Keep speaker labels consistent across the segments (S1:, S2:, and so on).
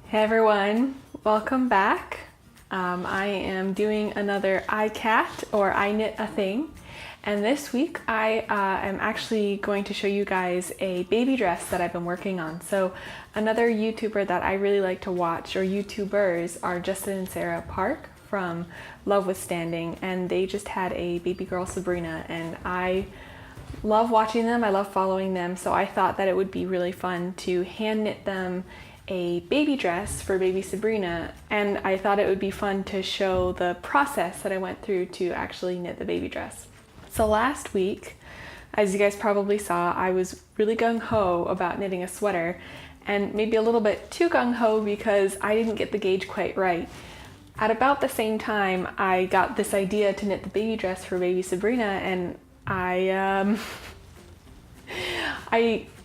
S1: Hey everyone, welcome back. I am doing another iCat or I Knit a Thing, and this week I am actually going to show you guys a baby dress that I've been working on. So another YouTuber that I really like to watch, or YouTubers, are Justin and Sarah Park from Love Withstanding, and they just had a baby girl Sabrina, and I love watching them, I love following them, so I thought that it would be really fun to hand knit them a baby dress for baby Sabrina, and I thought it would be fun to show the process that I went through to actually knit the baby dress. So last week, as you guys probably saw, I was really gung-ho about knitting a sweater, and maybe a little bit too gung-ho because I didn't get the gauge quite right. At about the same time, I got this idea to knit the baby dress for baby Sabrina, and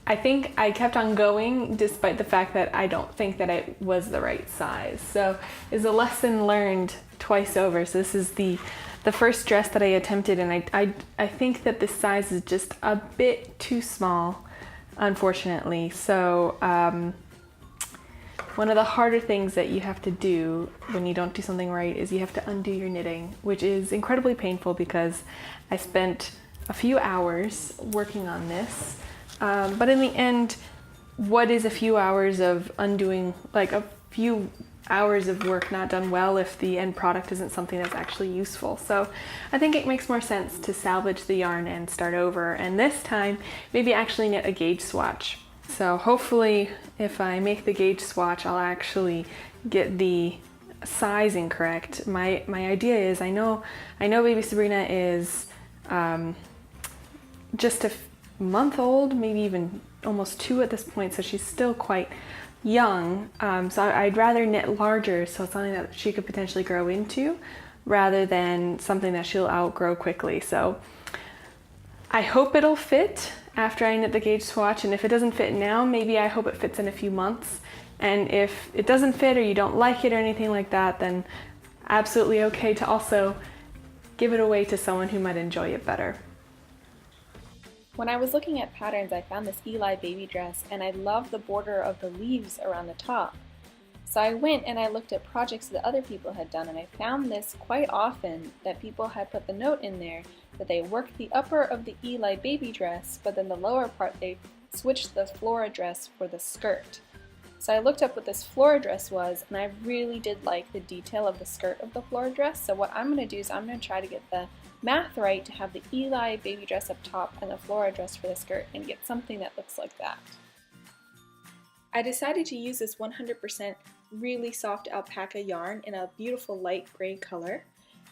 S1: I think I kept on going despite the fact that I don't think that it was the right size. So it's a lesson learned twice over. So this is the first dress that I attempted, and I think that this size is just a bit too small, unfortunately. So one of the harder things that you have to do when you don't do something right is you have to undo your knitting, which is incredibly painful because I spent a few hours working on this. But in the end, what is a few hours of undoing, like a few hours of work not done well if the end product isn't something that's actually useful? So I think it makes more sense to salvage the yarn and start over, and this time maybe actually knit a gauge swatch. So hopefully if I make the gauge swatch, I'll actually get the sizing correct. My idea is, I know baby Sabrina is just a month old, maybe even almost 2 at this point, so she's still quite young. So I'd rather knit larger, so it's something that she could potentially grow into rather than something that she'll outgrow quickly. So I hope it'll fit after I knit the gauge swatch, and if it doesn't fit now, maybe I hope it fits in a few months. And if it doesn't fit or you don't like it or anything like that, then absolutely okay to also give it away to someone who might enjoy it better.
S2: When I was looking at patterns, I found this Eli baby dress, and I love the border of the leaves around the top. So I went and I looked at projects that other people had done, and I found this quite often, that people had put the note in there that they worked the upper of the Eli baby dress, but then the lower part they switched the flora dress for the skirt. So I looked up what this flora dress was, and I really did like the detail of the skirt of the flora dress. So what I'm going to do is I'm going to try to get the math right to have the Eli baby dress up top and the flora dress for the skirt, and get something that looks like that. I decided to use this 100% really soft alpaca yarn in a beautiful light gray color,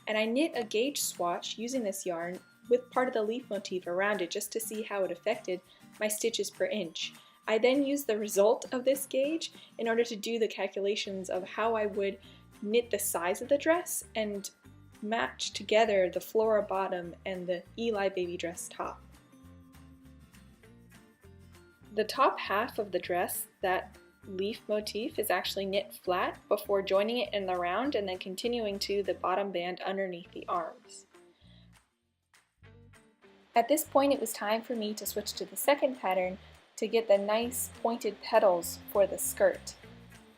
S2: and I knit a gauge swatch using this yarn with part of the leaf motif around it just to see how it affected my stitches per inch. I then used the result of this gauge in order to do the calculations of how I would knit the size of the dress and match together the flora bottom and the Eli baby dress top. The top half of the dress, that leaf motif, is actually knit flat before joining it in the round and then continuing to the bottom band underneath the arms. At this point, it was time for me to switch to the second pattern to get the nice pointed petals for the skirt.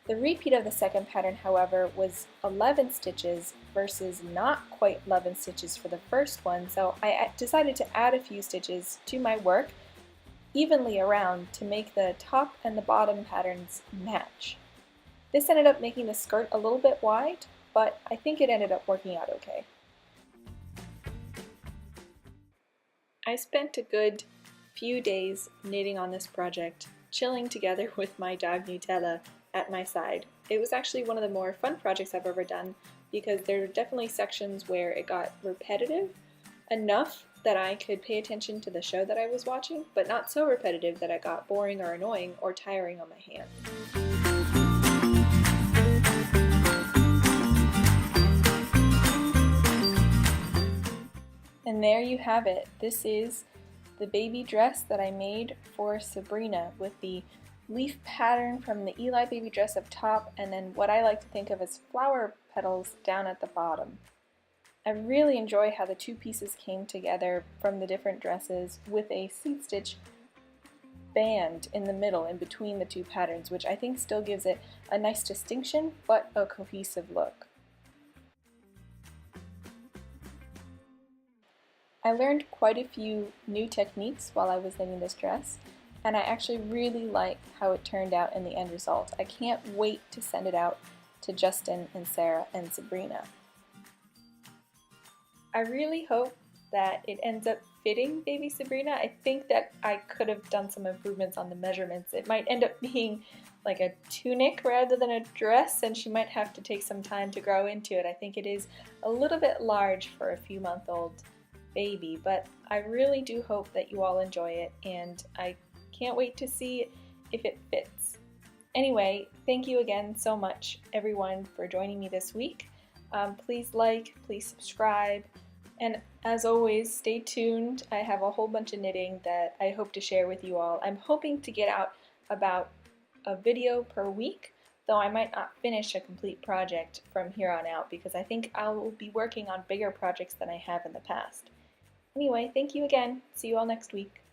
S2: The repeat of the second pattern, however, was 11 stitches versus not quite 11 stitches for the first one, so I decided to add a few stitches to my work evenly around to make the top and the bottom patterns match. This ended up making the skirt a little bit wide, but I think it ended up working out okay. I spent a good few days knitting on this project, chilling together with my dog Nutella at my side. It was actually one of the more fun projects I've ever done because there are definitely sections where it got repetitive enough that I could pay attention to the show that I was watching, but not so repetitive that it got boring or annoying or tiring on my hands. And there you have it. This is the baby dress that I made for Sabrina, with the leaf pattern from the Eli baby dress up top, and then what I like to think of as flower petals down at the bottom. I really enjoy how the two pieces came together from the different dresses with a seed stitch band in the middle in between the two patterns, which I think still gives it a nice distinction but a cohesive look. I learned quite a few new techniques while I was knitting this dress, and I actually really like how it turned out in the end result. I can't wait to send it out to Justin and Sarah and Sabrina. I really hope that it ends up fitting baby Sabrina. I think that I could have done some improvements on the measurements. It might end up being like a tunic rather than a dress, and she might have to take some time to grow into it. I think it is a little bit large for a few-month-old baby, but I really do hope that you all enjoy it, and I can't wait to see if it fits. Anyway, thank you again so much, everyone, for joining me this week. Please like, please subscribe, and as always, stay tuned. I have a whole bunch of knitting that I hope to share with you all. I'm hoping to get out about a video per week, though I might not finish a complete project from here on out because I think I will be working on bigger projects than I have in the past. Anyway, thank you again. See you all next week.